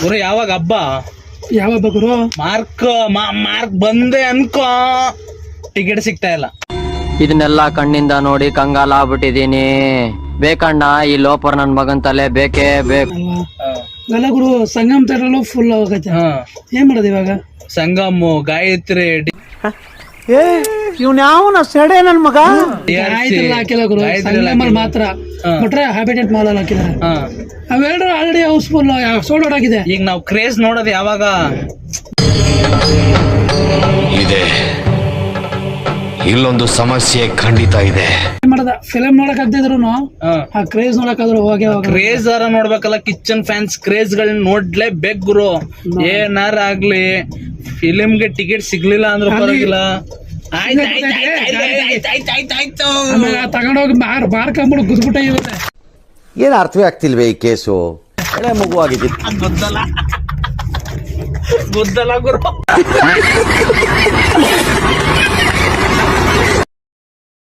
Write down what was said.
ಗುರು ಯಾವಾಗ ಹಬ್ಬ? ಯಾವಾಗ ಗುರು? ಮಾರ್ಕ್ ಬಂದೆ ಅನ್ಕೋ, ಟಿಕೆಟ್ ಸಿಗ್ತಾ ಇಲ್ಲ. ಇದನ್ನೆಲ್ಲ ಕಣ್ಣಿಂದ ನೋಡಿ ಕಂಗಾಲ ಆಗ್ಬಿಟ್ಟಿದೀನಿ. ಬೇಕಣ್ಣ ಈ ಲೋಪರ್ ನನ್ ಮಗನ್ ತಲೆ ಬೇಕೇ ಬೇಕು. ಅಲ್ಲ ಗುರು, ಸಂಗಮ್ ಥಿಯೇಟರ್ ಫುಲ್ ಹೋಗತ್ತೆ. ಏನ್ ಮಾಡೋದು ಇವಾಗ? ಸಂಗಮ್, ಗಾಯತ್ರಿ, ಇವ್ನ ಯಾವನ ಸೆಡೆ ನನ್ ಮಗ. ಹಾಕಿಲ್ಲ ಗುರು, ಸಂಗಮಲ್ಲಿ ಮಾತ್ರ. ಬಿಟ್ರೆ ಹ್ಯಾಬಿಟೆಂಟ್ ಮಾಲ್ ಅಲ್ಲಿ ಹಾಕಿದ್ದಾರೆ. ಅವೆರಡು ಆಲ್ರೆಡಿ ಹೌಸ್ಫುಲ್ ಸೋಲ್ಡ್ ಔಟ್ ಆಗಿದೆ. ಈಗ ನಾವು ಕ್ರೇಜ್ ನೋಡೋದು ಯಾವಾಗ? ಇದೆ, ಇಲ್ಲೊಂದು ಸಮಸ್ಯೆ ಖಂಡಿತ ಇದೆ. ಮಾಡದ ಫಿಲಂ ನೋಡಕ್ ಆಗ್ತಿದ್ರು ಆ ಕ್ರೇಜ್ ನೋಡಕ್ಕಾದ್ರು ಹೋಗಿ ಕ್ರೇಜ್ ಅರ ನೋಡ್ಬೇಕಲ್ಲ. ಕಿಚನ್ ಫ್ಯಾನ್ಸ್ ಕ್ರೇಜ್ ಗಳನ್ನ ನೋಡ್ಲೇಬೇಕು ಗುರು. ಏನಾರ ಆಗ್ಲಿ, ಫಿಲಿಮ್ಗೆ ಟಿಕೆಟ್ ಸಿಗ್ಲಿಲ್ಲ ಅಂದ್ರೂ ಪರವಾಗಿಲ್ಲ. ತಗೊಂಡೋಗಿ ಮಾರ್ಕೊಂಡ್ಬಿಡು ಗುದ್ಬಿಟ್ಟ ಇರುತ್ತೆ. ಏನ್ ಅರ್ಥವೇ ಆಗ್ತಿಲ್ವೇ ಈ ಕೇಸು? ಒಳ್ಳೆ ಮಗುವಾಗಿದೆ. ಗೊತ್ತಲ್ಲ ಗುರು.